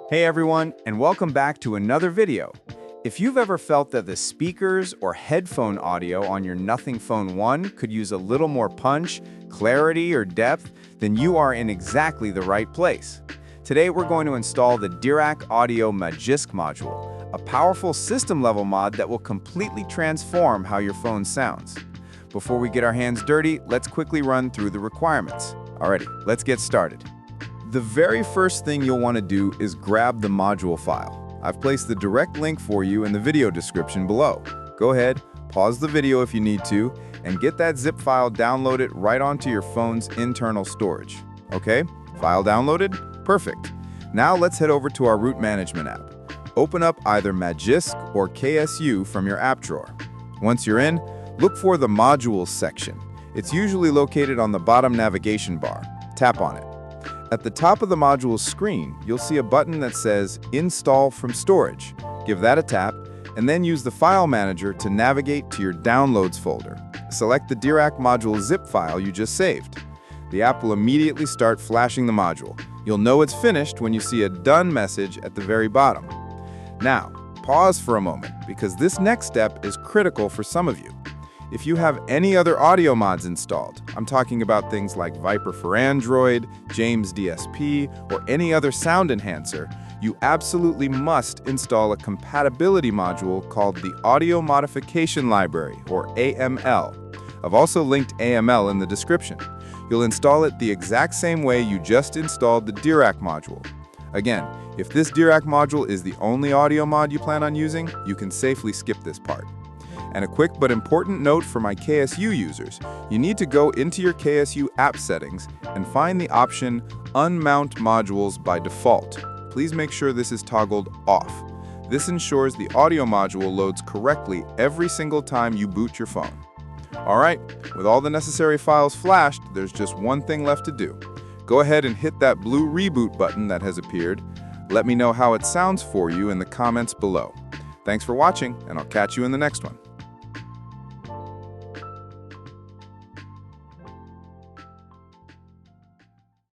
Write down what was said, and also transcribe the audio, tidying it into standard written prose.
Hey everyone, and welcome back to another video. If you've ever felt that the speakers or headphone audio on your Nothing Phone 1 could use a little more punch, clarity, or depth, then you are in exactly the right place. Today we're going to install the Dirac Audio Magisk Module, a powerful system-level mod that will completely transform how your phone sounds. Before we get our hands dirty, let's quickly run through the requirements. Alrighty, let's get started. The very first thing you'll want to do is grab the module file. I've placed the direct link for you in the video description below. Go ahead, pause the video if you need to, and get that zip file downloaded right onto your phone's internal storage. Okay, file downloaded? Perfect. Now let's head over to our root management app. Open up either Magisk or KSU from your app drawer. Once you're in, look for the Modules section. It's usually located on the bottom navigation bar. Tap on it. At the top of the module's screen, you'll see a button that says Install from Storage. Give that a tap, and then use the File Manager to navigate to your Downloads folder. Select the Dirac module zip file you just saved. The app will immediately start flashing the module. You'll know it's finished when you see a Done message at the very bottom. Now, pause for a moment, because this next step is critical for some of you. If you have any other audio mods installed, I'm talking about things like Viper for Android, James DSP, or any other sound enhancer, you absolutely must install a compatibility module called the Audio Modification Library, or AML. I've also linked AML in the description. You'll install it the exact same way you just installed the Dirac module. Again, if this Dirac module is the only audio mod you plan on using, you can safely skip this part. And a quick but important note for my KSU users, you need to go into your KSU app settings and find the option Unmount Modules by default. Please make sure this is toggled off. This ensures the audio module loads correctly every single time you boot your phone. Alright, with all the necessary files flashed, there's just one thing left to do. Go ahead and hit that blue reboot button that has appeared. Let me know how it sounds for you in the comments below. Thanks for watching, and I'll catch you in the next one.